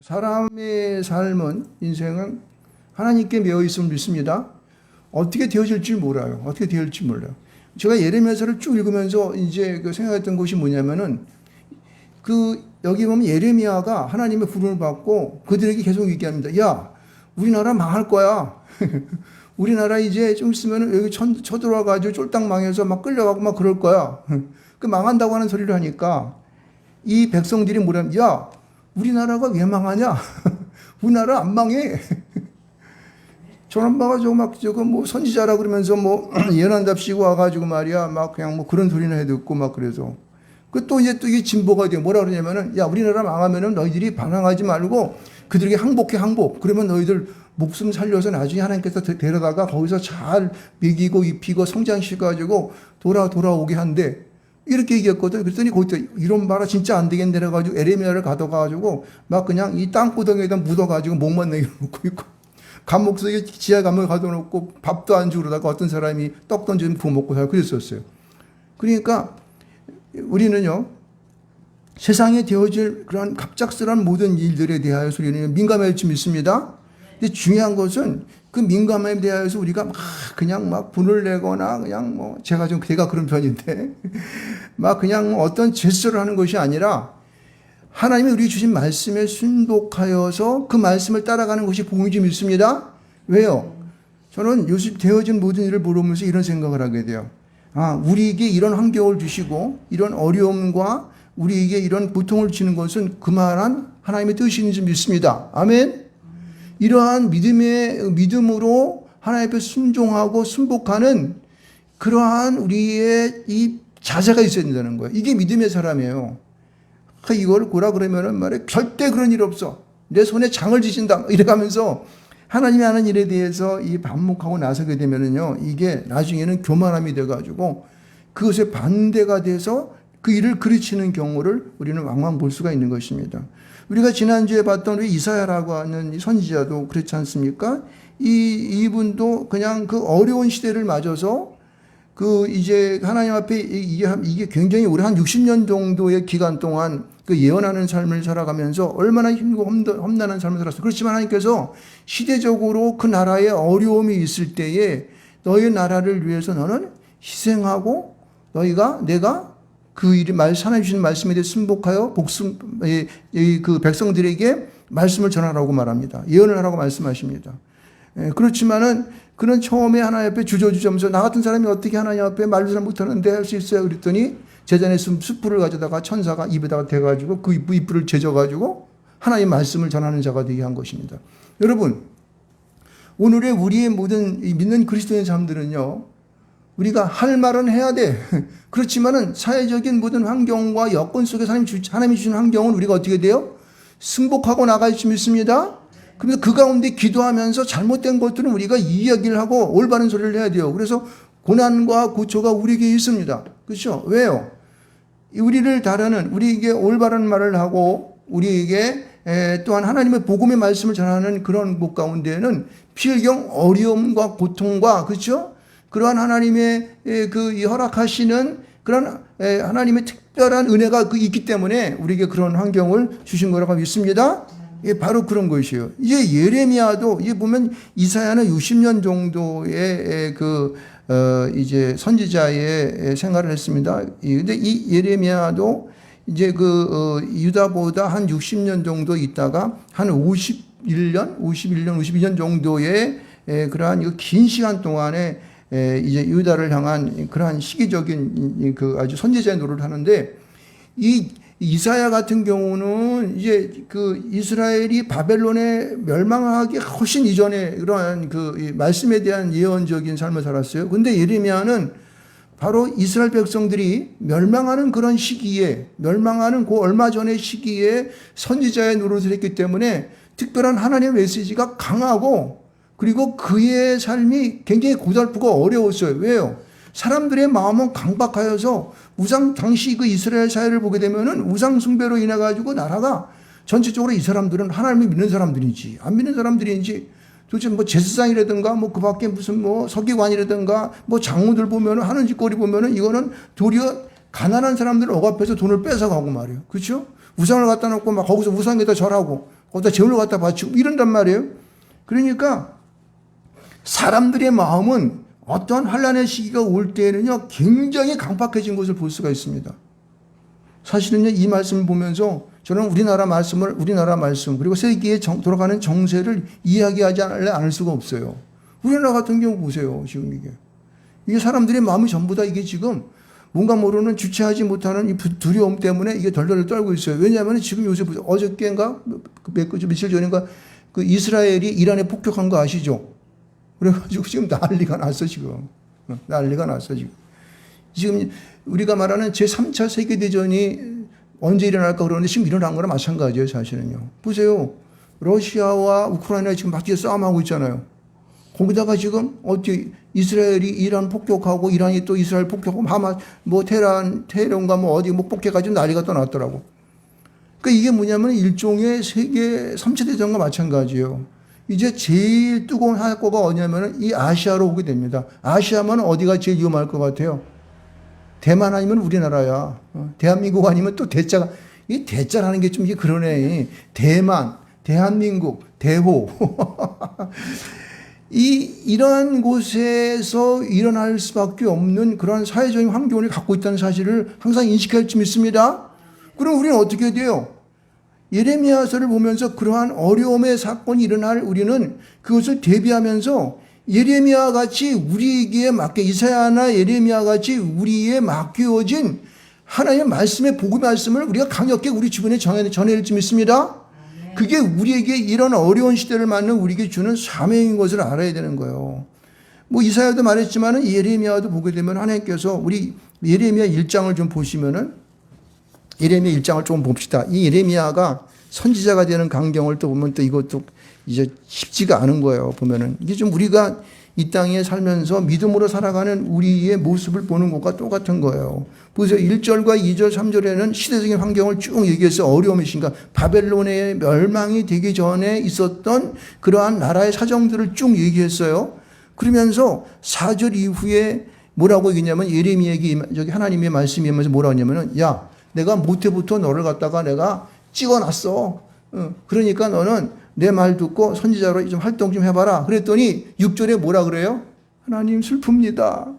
사람의 삶은, 인생은 하나님께 매여 있음을 믿습니다. 어떻게 되어질지 몰라요. 어떻게 되어질지 몰라요. 제가 예레미야서를 쭉 읽으면서 이제 생각했던 것이 뭐냐면은, 여기 보면 예레미야가 하나님의 부름을 받고 그들에게 계속 얘기합니다. 야, 우리나라 망할 거야. 우리나라 이제 좀 있으면 여기 쳐들어와가지고 쫄딱 망해서 막 끌려가고 막 그럴 거야. 그 망한다고 하는 소리를 하니까 이 백성들이 뭐냐면, 야, 우리나라가 왜 망하냐? 우리나라 안 망해. 저런 봐가지고 막 저거 뭐 선지자라 그러면서 뭐 예언한답시고 와가지고 말이야 막 그냥 뭐 그런 소리나 해 듣고 막 그래서 또 이게 진보가 돼요. 뭐라 그러냐면은, 야, 우리나라 망하면은 너희들이 반항하지 말고 그들에게 항복해, 항복. 그러면 너희들 목숨 살려서 나중에 하나님께서 데려다가 거기서 잘 먹이고 입히고 성장시켜가지고 돌아오게 한대. 이렇게 얘기했거든. 그랬더니 거기서 이런 말아 진짜 안 되겠네 그래가지고 에레미야를 가둬가지고 막 그냥 이 땅구덩이에다 묻어가지고 목만 내려놓고 있고, 감옥 속에 지하 감옥에 가둬놓고 밥도 안 주고 그러다가 어떤 사람이 떡 던지면 부어 먹고 살고 그랬었어요. 그러니까 우리는요, 세상에 되어질 그런 갑작스러운 모든 일들에 대하여서 우리는 민감할 줄 믿습니다. 근데 중요한 것은 그 민감함에 대하여서 우리가 막 그냥 막 분을 내거나 그냥 뭐 제가 그런 편인데 막 그냥 어떤 제스처를 하는 것이 아니라 하나님이 우리 주신 말씀에 순복하여서 그 말씀을 따라가는 것이 복음인 줄 믿습니다. 왜요? 저는 요즘 되어진 모든 일을 보면서 이런 생각을 하게 돼요. 우리에게 이런 환경을 주시고 이런 어려움과 우리에게 이런 고통을 주는 것은 그만한 하나님의 뜻인 줄 믿습니다. 아멘. 이러한 믿음으로 하나님 앞에 순종하고 순복하는 그러한 우리의 이 자세가 있어야 된다는 거예요. 이게 믿음의 사람이에요. 이걸 뭐라 그러면은 말이야, 절대 그런 일 없어. 내 손에 장을 지신다. 이래가면서 하나님이 하는 일에 대해서 이 반목하고 나서게 되면은요, 이게 나중에는 교만함이 돼가지고 그것에 반대가 돼서 그 일을 그르치는 경우를 우리는 왕왕 볼 수가 있는 것입니다. 우리가 지난주에 봤던 우리 이사야라고 하는 이 선지자도 그렇지 않습니까? 이분도 그냥 그 어려운 시대를 맞아서 이제 하나님 앞에 이게 굉장히 오래 한 60년 정도의 기간 동안 그 예언하는 삶을 살아가면서 얼마나 힘들고 험난한 삶을 살았어요. 그렇지만 하나님께서 시대적으로 그 나라에 어려움이 있을 때에 너희 나라를 위해서 너는 희생하고 내가 그 일이 하나님 주신 말씀에 대해 순복하여 그 백성들에게 말씀을 전하라고 말합니다. 예언을 하라고 말씀하십니다. 그렇지만은 그는 처음에 하나님 앞에 주저주저하면서 나 같은 사람이 어떻게 하나님 앞에 말도 잘 못하는데 할 수 있어요? 그랬더니 제자의 숯불을 가져다가 천사가 입에다가 대가지고 그 입불을 제져가지고 하나님의 말씀을 전하는 자가 되게 한 것입니다. 여러분, 오늘의 우리의 모든 믿는 그리스도인 사람들은요, 우리가 할 말은 해야 돼. 그렇지만은 사회적인 모든 환경과 여건 속에서 하나님이 주신 환경은 우리가 어떻게 돼요? 승복하고 나갈 수 있습니다. 그래서 그 가운데 기도하면서 잘못된 것들은 우리가 이야기를 하고 올바른 소리를 해야 돼요. 그래서 고난과 고초가 우리에게 있습니다. 그렇죠? 왜요? 우리를 다루는, 우리에게 올바른 말을 하고 우리에게 또한 하나님의 복음의 말씀을 전하는 그런 곳 가운데는 필경 어려움과 고통과, 그렇죠? 그러한 하나님의 이 허락하시는 그런 하나님의 특별한 은혜가 있기 때문에 우리에게 그런 환경을 주신 거라고 믿습니다. 예, 바로 그런 것이에요. 이제 예레미야도, 이제 보면 이사야는 60년 정도의 이제 선지자의 생활을 했습니다. 근데 이 예레미야도 이제 유다보다 한 60년 정도 있다가 한 52년 정도의 그러한 긴 시간 동안에 이제 유다를 향한 그러한 시기적인 아주 선지자의 노릇을 하는데, 이 이사야 같은 경우는 이제 이스라엘이 바벨론에 멸망하기 훨씬 이전에 그러한 말씀에 대한 예언적인 삶을 살았어요. 근데 예레미야는 바로 이스라엘 백성들이 멸망하는 그런 시기에, 멸망하는 그 얼마 전의 시기에 선지자의 노릇을 했기 때문에 특별한 하나님의 메시지가 강하고, 그리고 그의 삶이 굉장히 고달프고 어려웠어요. 왜요? 사람들의 마음은 강박하여서 당시 이스라엘 사회를 보게 되면은 우상 숭배로 인해 가지고 나라가 전체적으로 이 사람들은 하나님을 믿는 사람들인지 안 믿는 사람들인지, 도대체 뭐 제사장이라든가 뭐 그 밖에 무슨 뭐 서기관이라든가 뭐 장로들 보면은 하는 짓거리 보면은 이거는 도리어 가난한 사람들을 억압해서 돈을 뺏어가고 말이에요. 그렇죠? 우상을 갖다 놓고 막 거기서 우상에다 절하고, 거기다 재물로 갖다 바치고 이런단 말이에요. 그러니까 사람들의 마음은 어떠한 환란의 시기가 올 때에는요, 굉장히 강팍해진 것을 볼 수가 있습니다. 사실은요, 이 말씀을 보면서 저는 우리나라 말씀, 그리고 세계에 돌아가는 정세를 이야기하지 않을 수가 없어요. 우리나라 같은 경우 보세요, 지금 이게 사람들의 마음이 전부 다 이게 지금 뭔가 모르는 주체하지 못하는 이 두려움 때문에 이게 덜덜 떨고 있어요. 왜냐하면 지금 요새 보세요. 어저께인가? 며칠 전인가? 그 이스라엘이 이란에 폭격한 거 아시죠? 그래가지고 지금 난리가 났어, 지금. 난리가 났어, 지금. 지금 우리가 말하는 제3차 세계대전이 언제 일어날까 그러는데 지금 일어난 거랑 마찬가지예요, 사실은요. 보세요. 러시아와 우크라이나 지금 막 싸움하고 있잖아요. 거기다가 지금 어떻게 이스라엘이 이란 폭격하고 이란이 또 이스라엘 폭격하고 하마 뭐 테헤란가 뭐 어디 뭐 폭격해가지고 난리가 또 났더라고. 그러니까 이게 뭐냐면 일종의 세계 3차 대전과 마찬가지예요. 이제 제일 뜨거운 사고가 어디냐면 이 아시아로 오게 됩니다. 아시아면 어디가 제일 위험할 것 같아요? 대만 아니면 우리나라야. 대한민국 아니면 또 대자가, 이 대자라는 게 좀 이게 그러네. 대만, 대한민국, 대호. 이러한 곳에서 일어날 수밖에 없는 그런 사회적인 환경을 갖고 있다는 사실을 항상 인식할 줄 믿습니다. 그럼 우리는 어떻게 돼요? 예레미야서를 보면서 그러한 어려움의 사건이 일어날 우리는 그것을 대비하면서 예레미야 같이 우리에게 맡겨, 이사야나 예레미야 같이 우리에 맡겨진 하나님의 말씀의 복음의 말씀을 우리가 강력하게 우리 주변에 전해낼 줄 믿습니다. 그게 우리에게 이런 어려운 시대를 맞는 우리에게 주는 사명인 것을 알아야 되는 거예요. 뭐 이사야도 말했지만 예레미야도 보게 되면 하나님께서 우리 예레미야 1장을 좀 보시면은 예레미야 1장을 조금 봅시다. 이 예레미야가 선지자가 되는 광경을 또 보면 또 이것도 이제 쉽지가 않은 거예요. 보면은 이게 좀 우리가 이 땅에 살면서 믿음으로 살아가는 우리의 모습을 보는 것과 똑같은 거예요. 보세요. 1절과 2절, 3절에는 시대적인 환경을 쭉 얘기해서 어려움이신가 바벨론의 멸망이 되기 전에 있었던 그러한 나라의 사정들을 쭉 얘기했어요. 그러면서 4절 이후에 뭐라고 얘기냐면 예레미야에게 저기 하나님의 말씀이 하면서 뭐라고 하냐면은 야, 내가 모태부터 너를 갖다가 내가 찍어놨어. 그러니까 너는 내 말 듣고 선지자로 좀 활동 좀 해봐라. 그랬더니 6절에 뭐라 그래요? 하나님 슬픕니다.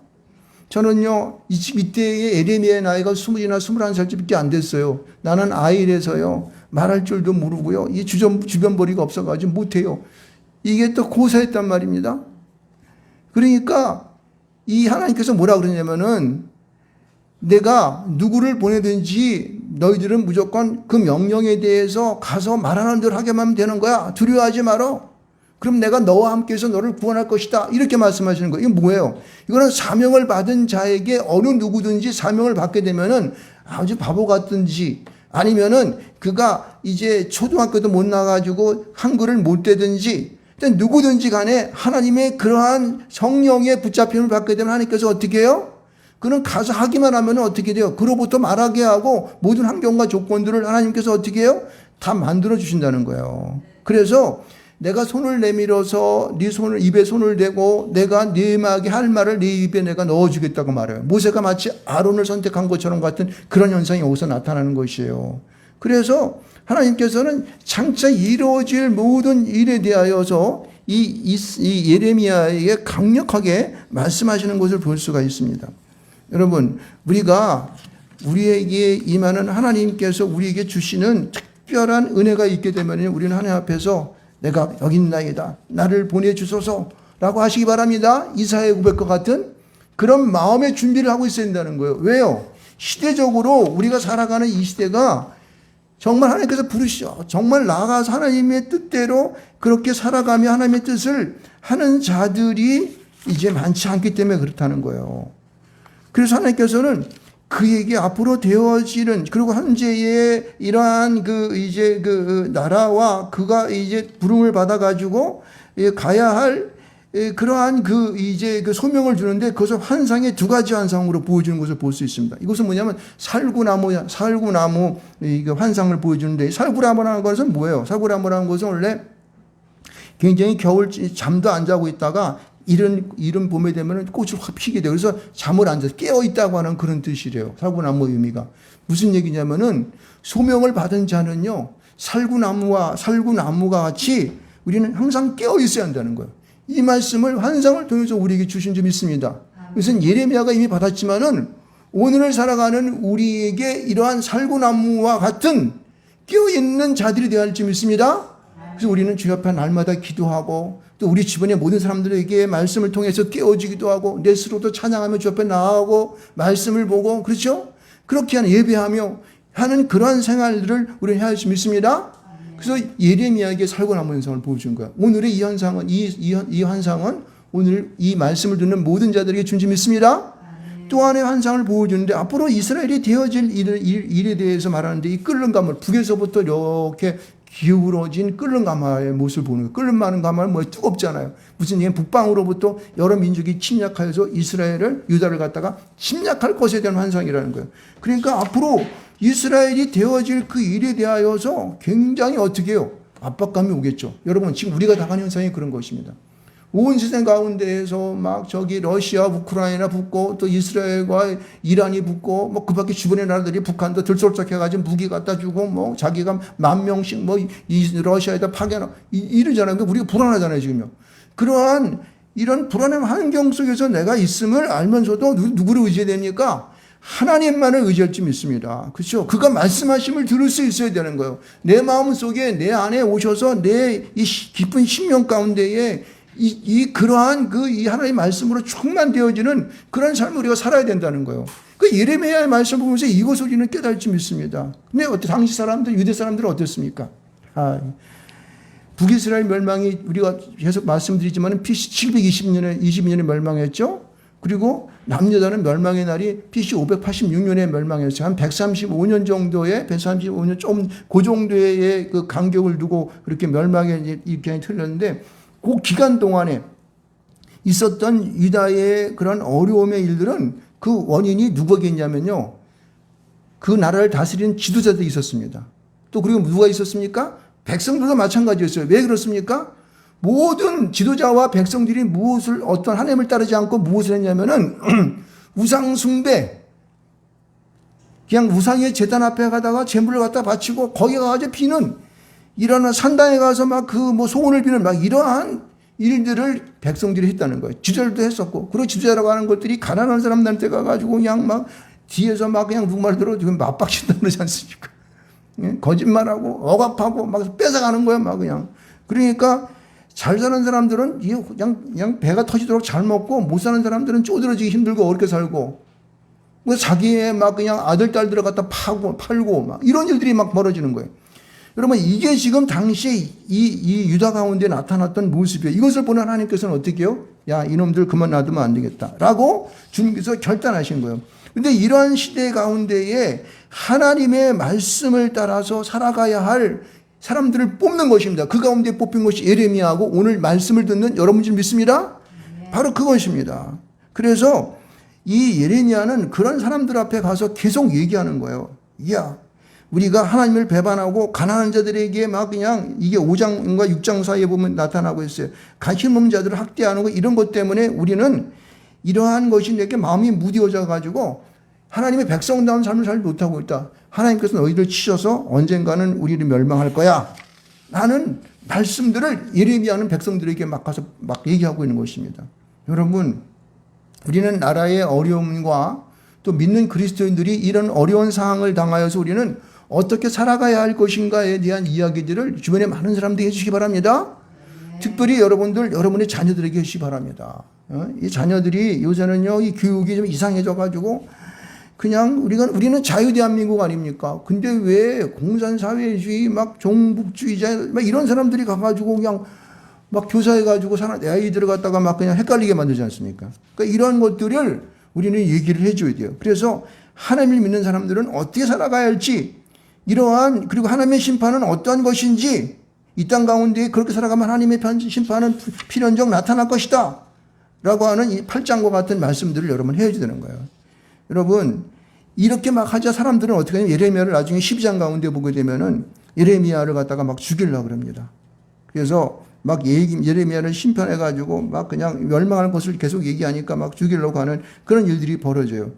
저는요, 이때의 예레미야의 나이가 20이나 21살쯤밖에 안 됐어요. 나는 아이라서요, 말할 줄도 모르고요, 이 주변벌이가 없어가지고 못해요. 이게 또 고사했단 말입니다. 그러니까 이 하나님께서 뭐라 그러냐면은 내가 누구를 보내든지 너희들은 무조건 그 명령에 대해서 가서 말하는 대로 하게만 하면 되는 거야. 두려워하지 마라. 그럼 내가 너와 함께해서 너를 구원할 것이다. 이렇게 말씀하시는 거예요. 이게 뭐예요? 이거는 사명을 받은 자에게 어느 누구든지 사명을 받게 되면은 아주 바보 같든지 아니면은 그가 이제 초등학교도 못 나가지고 한글을 못 떼든지 일단 누구든지 간에 하나님의 그러한 성령의 붙잡힘을 받게 되면 하나님께서 어떻게 해요? 그는 가서 하기만 하면 어떻게 돼요? 그로부터 말하게 하고 모든 환경과 조건들을 하나님께서 어떻게 해요? 다 만들어 주신다는 거예요. 그래서 내가 손을 내밀어서 네 손을 입에 손을 대고 내가 네 음악에 할 말을 네 입에 내가 넣어주겠다고 말해요. 모세가 마치 아론을 선택한 것처럼 같은 그런 현상이 여기서 나타나는 것이에요. 그래서 하나님께서는 장차 이루어질 모든 일에 대하여서 이 예레미야에게 강력하게 말씀하시는 것을 볼 수가 있습니다. 여러분, 우리가 우리에게 임하는 하나님께서 우리에게 주시는 특별한 은혜가 있게 되면 우리는 하나님 앞에서 내가 여기 있나이다, 나를 보내주소서라고 하시기 바랍니다. 이사야의 고백과 같은 그런 마음의 준비를 하고 있어야 된다는 거예요. 왜요? 시대적으로 우리가 살아가는 이 시대가 정말 하나님께서 부르시죠. 정말 나아가서 하나님의 뜻대로 그렇게 살아가며 하나님의 뜻을 하는 자들이 이제 많지 않기 때문에 그렇다는 거예요. 그래서 하나님께서는 그에게 앞으로 되어지는 그리고 현재의 이러한 이제 나라와 그가 이제 부름을 받아가지고 가야 할 그러한 이제 소명을 주는데 그것을 환상의 두 가지 환상으로 보여주는 것을 볼 수 있습니다. 이것은 뭐냐면 살구나무 환상을 보여주는데 살구나무라는 것은 뭐예요? 살구나무라는 것은 원래 굉장히 겨울 잠도 안 자고 있다가 이른 봄에 되면 꽃을 확 피게 돼요. 그래서 잠을 안 자서 깨어 있다고 하는 그런 뜻이래요. 살구나무 의미가. 무슨 얘기냐면은 소명을 받은 자는요, 살구나무가 같이 우리는 항상 깨어 있어야 한다는 거예요. 이 말씀을 환상을 통해서 우리에게 주신 점 있습니다. 이것은 예레미야가 이미 받았지만은 오늘을 살아가는 우리에게 이러한 살구나무와 같은 깨어있는 자들이 되어야 할 점이 있습니다. 그래서 우리는 주 앞에 날마다 기도하고 또 우리 주변의 모든 사람들에게 말씀을 통해서 깨워지기도 하고 내 스스로도 찬양하며 주 앞에 나아가고 말씀을 보고 그렇죠? 그렇게 하는 예배하며 하는 그러한 생활들을 우리는 해야 할 수 있습니다. 그래서 예레미야에게 살구나무 현상을 보여준 거야. 오늘의 이 현상은 이 환상은 오늘 이 말씀을 듣는 모든 자들에게 준 점이 있습니다. 또 하나의 환상을 보여주는데 앞으로 이스라엘이 되어질 일에 대해서 말하는데 이 끓는 가물 북에서부터 이렇게 기울어진 끓는 가마의 모습을 보는 거예요. 끓는 많은 가마는 뭐 뜨겁잖아요. 무슨 얘기는 북방으로부터 여러 민족이 침략하여서 이스라엘을 유다를 갖다가 침략할 것에 대한 환상이라는 거예요. 그러니까 앞으로 이스라엘이 되어질 그 일에 대하여서 굉장히 어떻게 해요? 압박감이 오겠죠. 여러분 지금 우리가 당한 현상이 그런 것입니다. 온 세상 가운데에서 막 저기 러시아, 우크라이나 붙고 또 이스라엘과 이란이 붙고 뭐 그 밖에 주변의 나라들이 북한도 들썩들썩해가지고 무기 갖다 주고 뭐 자기가 10,000명씩 뭐 이 러시아에다 파견하고 이러잖아요. 그러니까 우리가 불안하잖아요 지금요. 그러한 이런 불안한 환경 속에서 내가 있음을 알면서도 누구를 의지해야 됩니까? 하나님만을 의지할 줄 믿습니다. 그렇죠? 그가 말씀하심을 들을 수 있어야 되는 거예요. 내 마음 속에 내 안에 오셔서 내 이 깊은 심령 가운데에 그러한 이 하나님의 말씀으로 충만되어지는 그런 삶을 우리가 살아야 된다는 거예요. 그 예레미야의 말씀을 보면서 이것을 우리는 깨달을 줄 믿습니다. 근데 당시 사람들, 유대 사람들은 어땠습니까? 북이스라엘 멸망이 우리가 계속 말씀드리지만 BC 720년에 멸망했죠. 그리고 남유다는 멸망의 날이 BC 586년에 멸망했어요. 한 135년 좀 그 정도의 그 간격을 두고 그렇게 멸망의 입장이 틀렸는데 그 기간 동안에 있었던 유다의 그런 어려움의 일들은 그 원인이 누구에게냐면요. 그 나라를 다스리는 지도자들이 있었습니다. 또 그리고 누가 있었습니까? 백성들도 마찬가지였어요. 왜 그렇습니까? 모든 지도자와 백성들이 어떤 하나님을 따르지 않고 무엇을 했냐면은 우상 숭배, 그냥 우상의 제단 앞에 가다가 제물을 갖다 바치고 거기 가서 비는 이런 산당에 가서 막 소원을 비는 막 이러한 일들을 백성들이 했다는 거예요. 지도자들도 했었고, 그리고 지도자라고 하는 것들이 가난한 사람들한테 가가지고 그냥 막 뒤에서 막 그냥 누구 말 들어 지금 맞박친다 그러지 않습니까? 거짓말하고 억압하고 막 뺏어가는 거예요, 막 그냥. 그러니까 잘 사는 사람들은 그냥 배가 터지도록 잘 먹고 못 사는 사람들은 쪼들어지기 힘들고 어렵게 살고 자기의 막 그냥 아들 딸들을 갖다 팔고 막 이런 일들이 막 벌어지는 거예요. 여러분 이게 지금 당시 이 유다 가운데 나타났던 모습이에요. 이것을 보는 하나님께서는 어떻게 해요? 야 이놈들 그만 놔두면 안 되겠다 라고 주님께서 결단하신 거예요. 근데 이러한 시대 가운데에 하나님의 말씀을 따라서 살아가야 할 사람들을 뽑는 것입니다. 그 가운데 뽑힌 것이 예레미야하고 오늘 말씀을 듣는 여러분 줄 믿습니다. 바로 그것입니다. 그래서 이 예레미야는 그런 사람들 앞에 가서 계속 얘기하는 거예요. 야 우리가 하나님을 배반하고 가난한 자들에게 막 그냥 이게 5장과 6장 사이에 보면 나타나고 있어요. 힘없는 자들을 학대하는 거 이런 것 때문에 우리는 이러한 것이 내게 마음이 무뎌져 가지고 하나님의 백성다운 삶을 잘 못하고 있다. 하나님께서 너희를 치셔서 언젠가는 우리를 멸망할 거야. 라는 말씀들을 예레미야는 백성들에게 막 가서 막 얘기하고 있는 것입니다. 여러분, 우리는 나라의 어려움과 또 믿는 그리스도인들이 이런 어려운 상황을 당하여서 우리는 어떻게 살아가야 할 것인가에 대한 이야기들을 주변에 많은 사람들이 해주시기 바랍니다. 특별히 여러분의 자녀들에게 해주시기 바랍니다. 이 자녀들이 요새는요, 이 교육이 좀 이상해져가지고 그냥 우리는 자유대한민국 아닙니까? 근데 왜 공산사회주의, 막 종북주의자, 막 이런 사람들이 가가지고 그냥 막 교사해가지고 내 아이들을 갖다가 막 그냥 헷갈리게 만들지 않습니까? 그러니까 이런 것들을 우리는 얘기를 해줘야 돼요. 그래서 하나님을 믿는 사람들은 어떻게 살아가야 할지, 그리고 하나님의 심판은 어떠한 것인지, 이 땅 가운데 그렇게 살아가면 하나님의 심판은 필연적 나타날 것이다. 라고 하는 이 8장과 같은 말씀들을 여러분 해야 되는 거예요. 여러분, 이렇게 막 하자 사람들은 어떻게 하냐면 예레미야를 나중에 12장 가운데 보게 되면은 예레미야를 갖다가 막 죽이려고 그럽니다. 그래서 막 예레미야를 심판해가지고 막 그냥 멸망할 것을 계속 얘기하니까 막 죽이려고 하는 그런 일들이 벌어져요.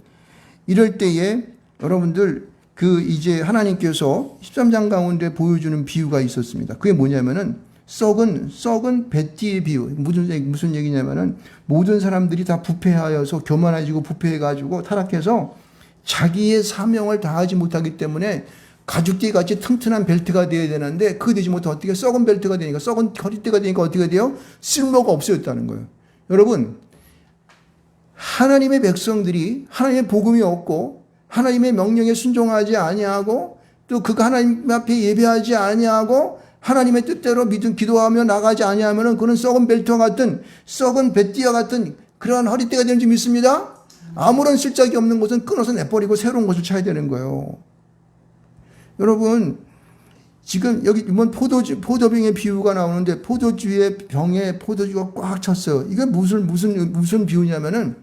이럴 때에 여러분들 이제 하나님께서 13장 가운데 보여주는 비유가 있었습니다. 그게 뭐냐면은 썩은 배띠의 비유. 무슨 얘기냐면은 모든 사람들이 다 부패하여서 교만해지고 부패해가지고 타락해서 자기의 사명을 다하지 못하기 때문에 가죽띠 같이 튼튼한 벨트가 되어야 되는데 그게 되지 못해 어떻게 썩은 벨트가 되니까 썩은 허리띠가 되니까 어떻게 돼요? 쓸모가 없어졌다는 거예요. 여러분, 하나님의 백성들이 하나님의 복음이 없고 하나님의 명령에 순종하지 아니하고 또 그가 하나님 앞에 예배하지 아니하고 하나님의 뜻대로 기도하며 나가지 아니하면은 그는 썩은 벨트와 같은 썩은 배띠와 같은 그러한 허리띠가 되는 줄 믿습니다. 아무런 실적이 없는 것은 끊어서 내버리고 새로운 것을 찾아야 되는 거예요. 여러분, 지금 여기 이번 포도병의 비유가 나오는데 포도주의 병에 포도주가 꽉 찼어요. 이게 무슨 비유냐면은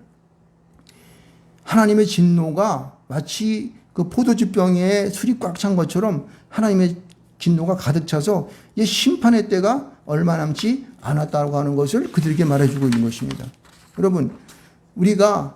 하나님의 진노가 마치 그 포도주병에 술이 꽉 찬 것처럼 하나님의 진노가 가득 차서 이 심판의 때가 얼마 남지 않았다고 하는 것을 그들에게 말해주고 있는 것입니다. 여러분, 우리가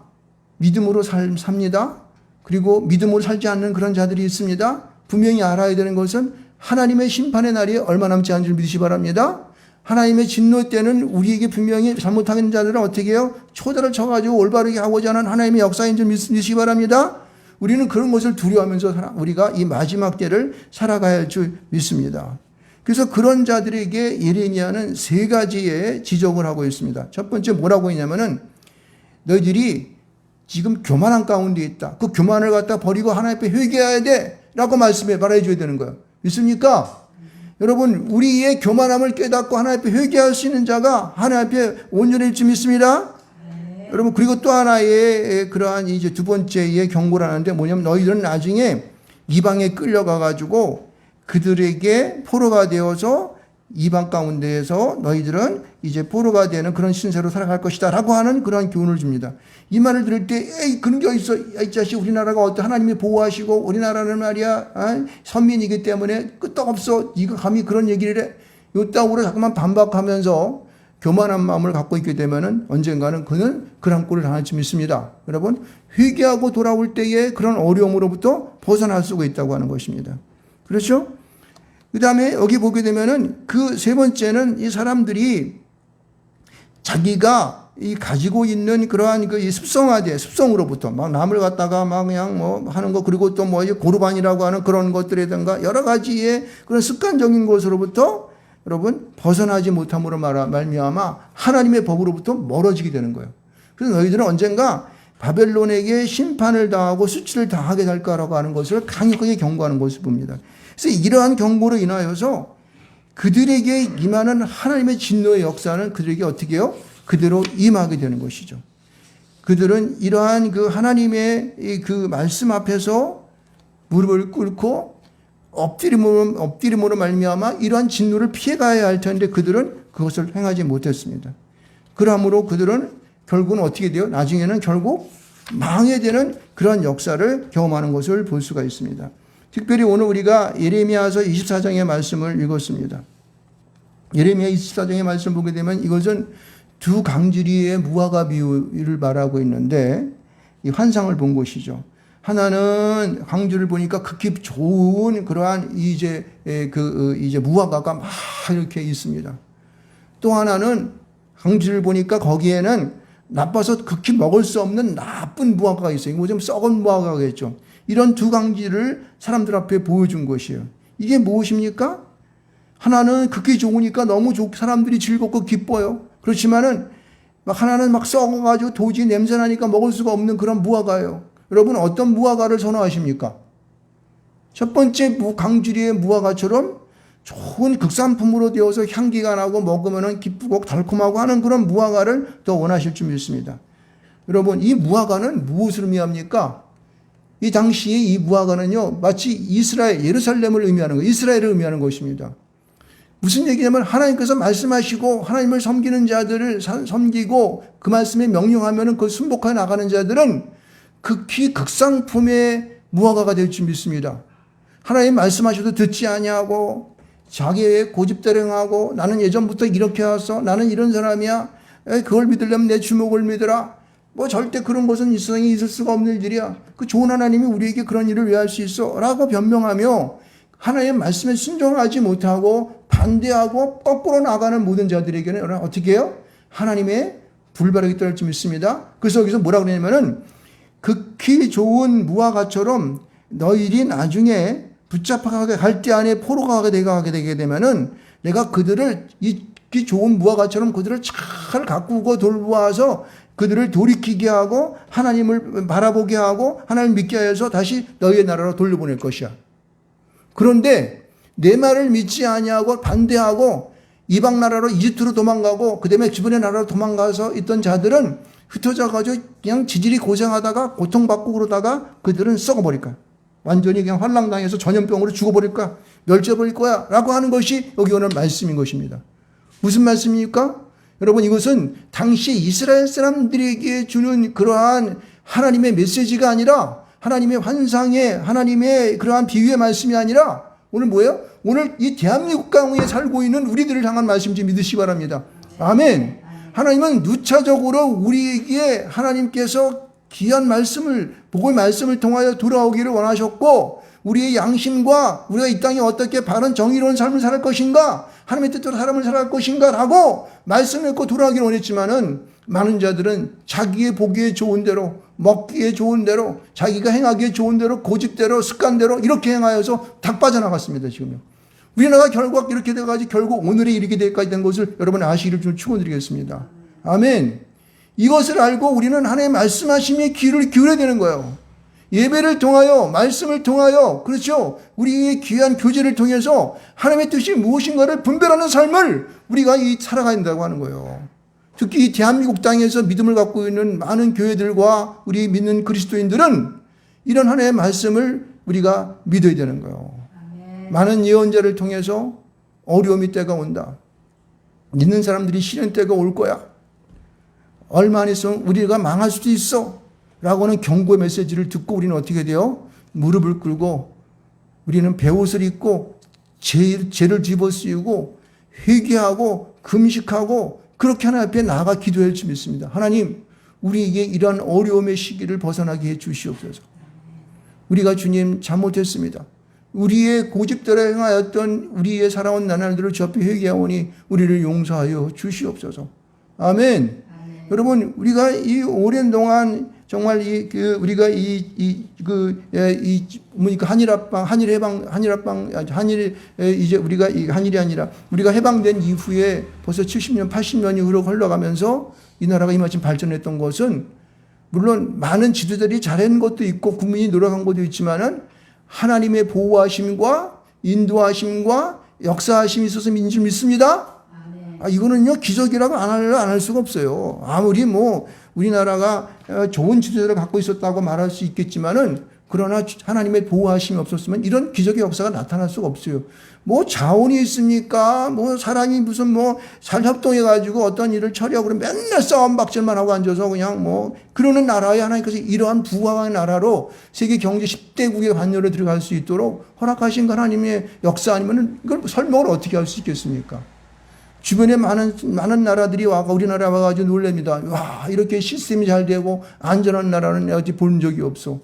믿음으로 삽니다. 그리고 믿음으로 살지 않는 그런 자들이 있습니다. 분명히 알아야 되는 것은 하나님의 심판의 날이 얼마 남지 않은 줄 믿으시 바랍니다. 하나님의 진노 때는 우리에게 분명히 잘못하는 자들은 어떻게 해요? 초대를 쳐가지고 올바르게 하고자 하는 하나님의 역사인 줄 믿으시기 바랍니다. 우리는 그런 것을 두려워하면서 우리가 이 마지막 때를 살아가야 할 줄 믿습니다. 그래서 그런 자들에게 예레미야는 세 가지의 지적을 하고 있습니다. 첫 번째 뭐라고 했냐면은 너희들이 지금 교만한 가운데 있다. 그 교만을 갖다 버리고 하나님 앞에 회개해야 돼 라고 말해줘야 되는 거예요. 믿습니까? 여러분, 우리의 교만함을 깨닫고 하나님 앞에 회개할 수 있는 자가 하나님 앞에 온전해질 줄 믿습니다. 네. 여러분, 그리고 또 하나의 그러한 이제 두 번째의 경고를 하는데 뭐냐면 너희들은 나중에 이방에 끌려가가지고 그들에게 포로가 되어서 이방 가운데에서 너희들은 이제 포로가 되는 그런 신세로 살아갈 것이다 라고 하는 그런 교훈을 줍니다. 이 말을 들을 때 에이 그런 게 어딨어. 이 자식 우리나라가 어떤 하나님이 보호하시고 우리나라는 말이야 선민이기 때문에 끄떡없어. 네가 감히 그런 얘기를 해. 요따구로 자꾸만 반박하면서 교만한 마음을 갖고 있게 되면은 언젠가는 그는 그런 꼴을 당할 줄 믿습니다. 여러분, 회개하고 돌아올 때에 그런 어려움으로부터 벗어날 수가 있다고 하는 것입니다. 그렇죠? 그 다음에 여기 보게 되면은 그 세 번째는 이 사람들이 자기가 이 가지고 있는 그러한 그 습성으로부터 막 남을 갖다가 막 그냥 뭐 하는 거 그리고 또 뭐 고르반이라고 하는 그런 것들이든가 여러 가지의 그런 습관적인 것으로부터 여러분 벗어나지 못함으로 말미암아 하나님의 법으로부터 멀어지게 되는 거예요. 그래서 너희들은 언젠가 바벨론에게 심판을 당하고 수치를 당하게 될 거라고 하는 것을 강력하게 경고하는 것을 봅니다. 그래서 이러한 경고로 인하여서 그들에게 임하는 하나님의 진노의 역사는 그들에게 어떻게 해요? 그대로 임하게 되는 것이죠. 그들은 이러한 그 하나님의 그 말씀 앞에서 무릎을 꿇고 엎드림으로 말미암아 이러한 진노를 피해가야 할 텐데 그들은 그것을 행하지 못했습니다. 그러므로 그들은 결국은 어떻게 돼요? 나중에는 결국 망하게 되는 그러한 역사를 경험하는 것을 볼 수가 있습니다. 특별히 오늘 우리가 예레미야서 24장의 말씀을 읽었습니다. 예레미야 24장의 말씀을 보게 되면 이것은 두 강지리의 무화과 비유를 말하고 있는데 이 환상을 본 것이죠. 하나는 강주를 보니까 극히 좋은 그러한 이제 무화과가 막 이렇게 있습니다. 또 하나는 강주를 보니까 거기에는 나빠서 극히 먹을 수 없는 나쁜 무화과가 있어요. 뭐 좀 썩은 무화과겠죠. 이런 두 강지를 사람들 앞에 보여준 것이에요. 이게 무엇입니까? 하나는 극히 좋으니까 너무 사람들이 즐겁고 기뻐요. 그렇지만은 하나는 막 썩어가지고 도저히 냄새나니까 먹을 수가 없는 그런 무화과예요. 여러분 어떤 무화과를 선호하십니까? 첫 번째 강주리의 무화과처럼 좋은 극산품으로 되어서 향기가 나고 먹으면 기쁘고 달콤하고 하는 그런 무화과를 더 원하실 줄 믿습니다. 여러분 이 무화과는 무엇을 의미합니까? 이 당시에 이 무화과는요 마치 예루살렘을 의미하는 거, 이스라엘을 의미하는 것입니다. 무슨 얘기냐면 하나님께서 말씀하시고 하나님을 섬기는 자들을 섬기고 그 말씀에 명령하면 그걸 순복하여 나가는 자들은 극히 극상품의 무화과가 될 줄 믿습니다. 하나님 말씀하셔도 듣지 아니하고 자기의 고집대로하고 나는 예전부터 이렇게 해서 나는 이런 사람이야. 그걸 믿으려면 내 주먹을 믿으라. 뭐 절대 그런 것은 이 세상에 있을 수가 없는 일이야. 그 좋은 하나님이 우리에게 그런 일을 왜 할 수 있어? 라고 변명하며 하나님의 말씀에 순종하지 못하고 반대하고 거꾸로 나가는 모든 자들에게는 어떻게 해요? 하나님의 불발하게 떨지 믿습니다. 그래서 여기서 뭐라고 그러냐면은 극히 좋은 무화과처럼 너희들이 나중에 붙잡아가게 갈대 안에 포로가 가게 되게 되면은 내가 그들을 이 좋은 무화과처럼 그들을 잘 가꾸고 돌보아서 그들을 돌이키게 하고 하나님을 바라보게 하고 하나님을 믿게 해서 다시 너희의 나라로 돌려보낼 것이야. 그런데 내 말을 믿지 아니하고 반대하고 이방 나라로 이집트로 도망가고 그다음에 주변의 나라로 도망가서 있던 자들은 흩어져가지고 그냥 지질이 고생하다가 고통받고 그러다가 그들은 썩어버릴 거야. 완전히 그냥 환랑당해서 전염병으로 죽어버릴 거야. 멸져버릴 거야. 라고 하는 것이 여기 오늘 말씀인 것입니다. 무슨 말씀입니까? 여러분 이것은 당시 이스라엘 사람들에게 주는 그러한 하나님의 메시지가 아니라 하나님의 환상의 하나님의 그러한 비유의 말씀이 아니라 오늘 뭐예요? 오늘 이 대한민국 강에 살고 있는 우리들을 향한 말씀인지 믿으시기 바랍니다. 아멘. 하나님은 누차적으로 우리에게 하나님께서 귀한 말씀을 복의 말씀을 통하여 돌아오기를 원하셨고 우리의 양심과 우리가 이 땅에 어떻게 바른 정의로운 삶을 살 것인가 하나님의 뜻대로 사람을 살아갈 것인가 라고 말씀을 읽고 돌아오기를 원했지만은 많은 자들은 자기의 보기에 좋은 대로 먹기에 좋은 대로 자기가 행하기에 좋은 대로 고집대로 습관대로 이렇게 행하여서 다 빠져나갔습니다. 지금요. 우리나라가 결국 이렇게 돼가지고 결국 오늘에 이르게 될까지 된 것을 여러분 아시기를 좀 축원드리겠습니다. 아멘. 이것을 알고 우리는 하나님의 말씀하심에 귀를 기울여야 되는 거예요. 예배를 통하여 말씀을 통하여 그렇죠. 우리의 귀한 교제를 통해서 하나님의 뜻이 무엇인가를 분별하는 삶을 우리가 살아가야 된다고 하는 거예요. 특히 이 대한민국 땅에서 믿음을 갖고 있는 많은 교회들과 우리 믿는 그리스도인들은 이런 하나님의 말씀을 우리가 믿어야 되는 거예요. 많은 예언자를 통해서 어려움이 때가 온다. 믿는 사람들이 시련 때가 올 거야. 얼마 안 있으면 우리가 망할 수도 있어. 라고 하는 경고의 메시지를 듣고 우리는 어떻게 돼요? 무릎을 꿇고 우리는 베옷을 입고 죄를 집어쓰고 회개하고 금식하고 그렇게 하나님 앞에 나아가 기도할 줄 믿습니다. 하나님 우리에게 이러한 어려움의 시기를 벗어나게 해 주시옵소서. 우리가 주님 잘못했습니다. 우리의 고집대로 행하였던 우리의 살아온 나날들을 주 앞에 회개하오니 우리를 용서하여 주시옵소서. 아멘. 여러분 우리가 이 오랜 동안 정말 우리가 뭐니까 이제 우리가 한일이 아니라 우리가 해방된 이후에 벌써 70년, 80년이 흘러가면서 이 나라가 이만큼 발전했던 것은 물론 많은 지도자들이 잘한 것도 있고 국민이 노력한 것도 있지만은 하나님의 보호하심과 인도하심과 역사하심이 있어서 민줄 믿습니다. 이거는요 기적이라고 안 할 수가 없어요. 아무리 뭐 우리나라가 좋은 지도자를 갖고 있었다고 말할 수 있겠지만은 그러나 하나님의 보호하심이 없었으면 이런 기적의 역사가 나타날 수가 없어요. 뭐 자원이 있습니까? 뭐 사람이 무슨 뭐 잘 협동해가지고 어떤 일을 처리하고 그러면 맨날 싸움박질만 하고 앉아서 그냥 뭐 그러는 나라에 하나님께서 이러한 부강한 나라로 세계 경제 10대국의 관여로 들어갈 수 있도록 허락하신 하나님의 역사 아니면은 이걸 설명을 어떻게 할 수 있겠습니까? 주변에 많은 나라들이 우리나라에 와가지고 놀랍니다. 와, 이렇게 시스템이 잘 되고 안전한 나라는 어디 본 적이 없어.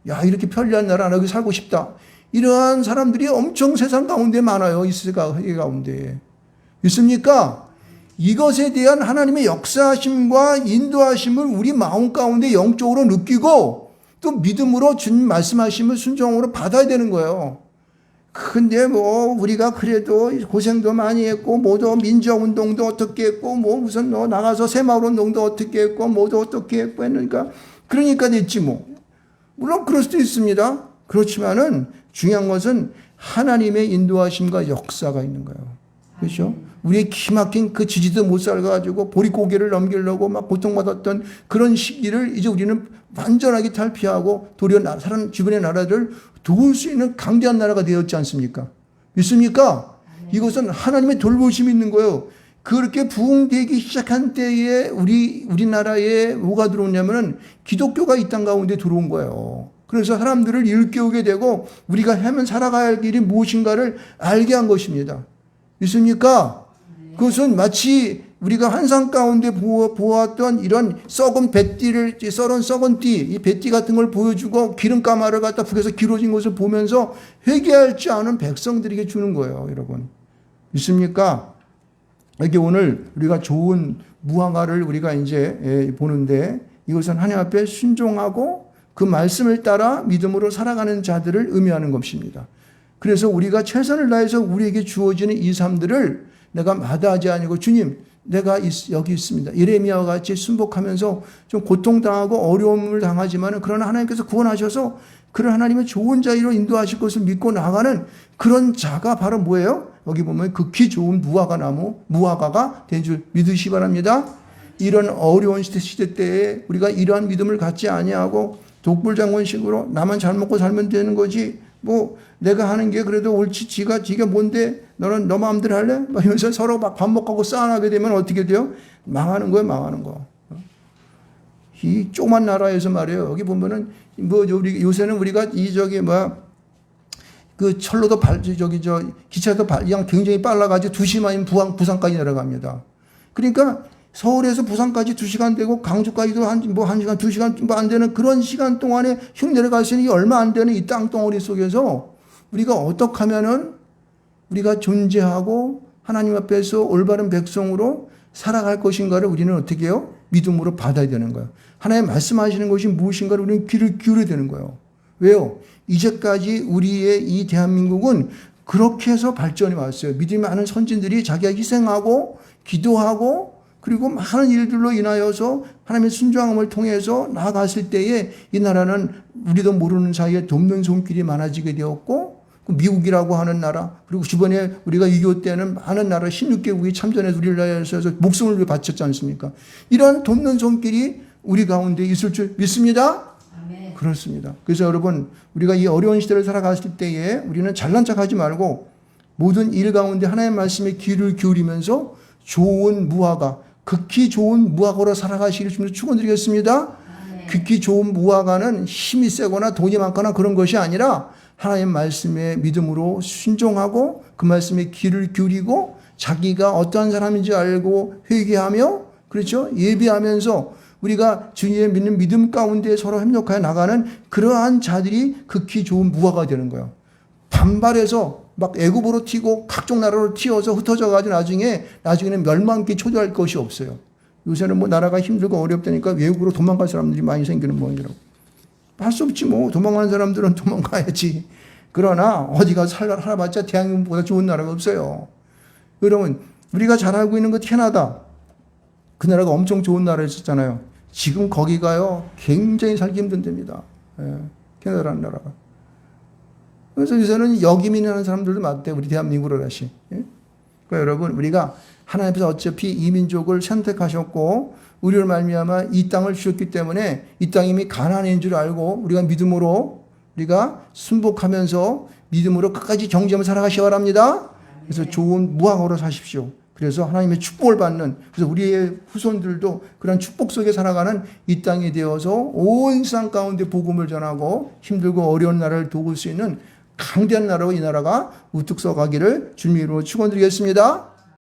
야, 이렇게 편리한 나라 여기 살고 싶다. 이러한 사람들이 엄청 세상 가운데 많아요. 이 세계 가운데. 있습니까? 이것에 대한 하나님의 역사하심과 인도하심을 우리 마음 가운데 영적으로 느끼고 또 믿음으로 주님 말씀하심을 순종으로 받아야 되는 거예요. 근데 뭐 우리가 그래도 고생도 많이 했고 뭐도 민주화운동도 어떻게 했고 뭐 무슨 나가서 새마을운동도 어떻게 했고 뭐도 어떻게 했고 했으니까 그러니까 됐지 뭐. 물론 그럴 수도 있습니다. 그렇지만은 중요한 것은 하나님의 인도하심과 역사가 있는 거예요. 그렇죠? 우리의 기막힌 그 지지도 못 살가지고 보릿고개를 넘기려고 막 고통받았던 그런 시기를 이제 우리는 완전하게 탈피하고 도리어 주변의 나라를 도울 수 있는 강대한 나라가 되었지 않습니까? 믿습니까? 이것은 하나님의 돌보심이 있는 거예요. 그렇게 부흥되기 시작한 때에 우리나라에 뭐가 들어오냐면은 기독교가 이 땅 가운데 들어온 거예요. 그래서 사람들을 일깨우게 되고 우리가 하면 살아가야 할 길이 무엇인가를 알게 한 것입니다. 믿습니까? 그것은 마치 우리가 환상 가운데 보았던 이런 썩은 뱃띠를, 썩은 띠, 이 뱃띠 같은 걸 보여주고 기름가마를 갖다 북에서 기울어진 것을 보면서 회개할 줄 아는 백성들에게 주는 거예요, 여러분. 믿습니까? 이게 오늘 우리가 좋은 무화과를 우리가 이제 보는데 이것은 하나님 앞에 순종하고 그 말씀을 따라 믿음으로 살아가는 자들을 의미하는 것입니다. 그래서 우리가 최선을 다해서 우리에게 주어지는 이 삶들을 내가 마다하지 아니고 주님 내가 여기 있습니다. 예레미야와 같이 순복하면서 좀 고통당하고 어려움을 당하지만 그러나 하나님께서 구원하셔서 그런 하나님의 좋은 자리로 인도하실 것을 믿고 나가는 그런 자가 바로 뭐예요? 여기 보면 극히 좋은 무화과가 된 줄 믿으시기 바랍니다. 이런 어려운 시대 때에 우리가 이러한 믿음을 갖지 아니하고 독불장군식으로 나만 잘 먹고 살면 되는 거지 뭐 내가 하는 게 그래도 옳지 지가 뭔데 너는 너 마음대로 할래? 막 이러면서 서로 막 반복하고 싸움하게 되면 어떻게 돼요? 망하는 거예요, 망하는 거. 이 조그만 나라에서 말이에요. 여기 보면은 뭐 요새는 우리가 그 철로도 기차도 그냥 굉장히 빨라가지고 2시간이면 부산까지 내려갑니다. 그러니까 서울에서 부산까지 2시간 되고 강주까지도 1시간, 2시간 안 되는 그런 시간 동안에 흉 내려갈 수 있는 게 얼마 안 되는 이 땅덩어리 속에서 우리가 어떻게 하면은 우리가 존재하고 하나님 앞에서 올바른 백성으로 살아갈 것인가를 우리는 어떻게 해요? 믿음으로 받아야 되는 거예요. 하나님 말씀하시는 것이 무엇인가를 우리는 귀를 기울여야 되는 거예요. 왜요? 이제까지 우리의 이 대한민국은 그렇게 해서 발전이 왔어요. 믿음이 많은 선진들이 자기가 희생하고 기도하고 그리고 많은 일들로 인하여서 하나님의 순종함을 통해서 나아갔을 때에 이 나라는 우리도 모르는 사이에 돕는 손길이 많아지게 되었고 미국이라고 하는 나라 그리고 주변에 우리가 6.25 때는 많은 나라 16개국이 참전해서 우리나라에서 목숨을 바쳤지 않습니까? 이런 돕는 손길이 우리 가운데 있을 줄 믿습니다. 아멘. 그렇습니다. 그래서 여러분 우리가 이 어려운 시대를 살아갔을 때에 우리는 잘난 척하지 말고 모든 일 가운데 하나님의 말씀에 귀를 기울이면서 좋은 무화과 극히 좋은 무화과로 살아가시기를 주님으로 축원드리겠습니다. 극히 좋은 무화과는 힘이 세거나 돈이 많거나 그런 것이 아니라 하나님의 말씀에 믿음으로 순종하고 그 말씀에 귀를 기울이고 자기가 어떠한 사람인지 알고 회개하며 그렇죠? 예배하면서 우리가 주님의 믿는 믿음 가운데 서로 협력하여 나가는 그러한 자들이 극히 좋은 무화과가 되는 거예요. 반발해서 막 애굽으로 튀고 각종 나라로 튀어서 흩어져 가지고 나중에는 멸망기 초대할 것이 없어요. 요새는 뭐 나라가 힘들고 어렵다니까 외국으로 도망갈 사람들이 많이 생기는 모양이라고. 할 수 없지 뭐. 도망가는 사람들은 도망가야지. 그러나 어디가 살아봤자 대한민국보다 좋은 나라가 없어요. 여러분 우리가 잘 알고 있는 거 캐나다. 그 나라가 엄청 좋은 나라였었잖아요. 지금 거기가요 굉장히 살기 힘든 데입니다. 캐나다라는 나라가. 그래서 요새는 역이민하는 사람들도 많대. 우리 대한민국으로 다시. 그러니까 여러분 우리가 하나님께서 어차피 이민족을 선택하셨고 우리를 말미암아 이 땅을 주셨기 때문에 이 땅이 이미 가나안인 줄 알고 우리가 믿음으로 우리가 순복하면서 믿음으로 끝까지 정죄하며 살아가시기 바랍니다. 그래서 좋은 무화과로 사십시오. 그래서 하나님의 축복을 받는 그래서 우리의 후손들도 그런 축복 속에 살아가는 이 땅이 되어서 온 세상 가운데 복음을 전하고 힘들고 어려운 나라를 도울 수 있는 강대한 나라로 이 나라가 우뚝 서가기를 주님으로 축원드리겠습니다.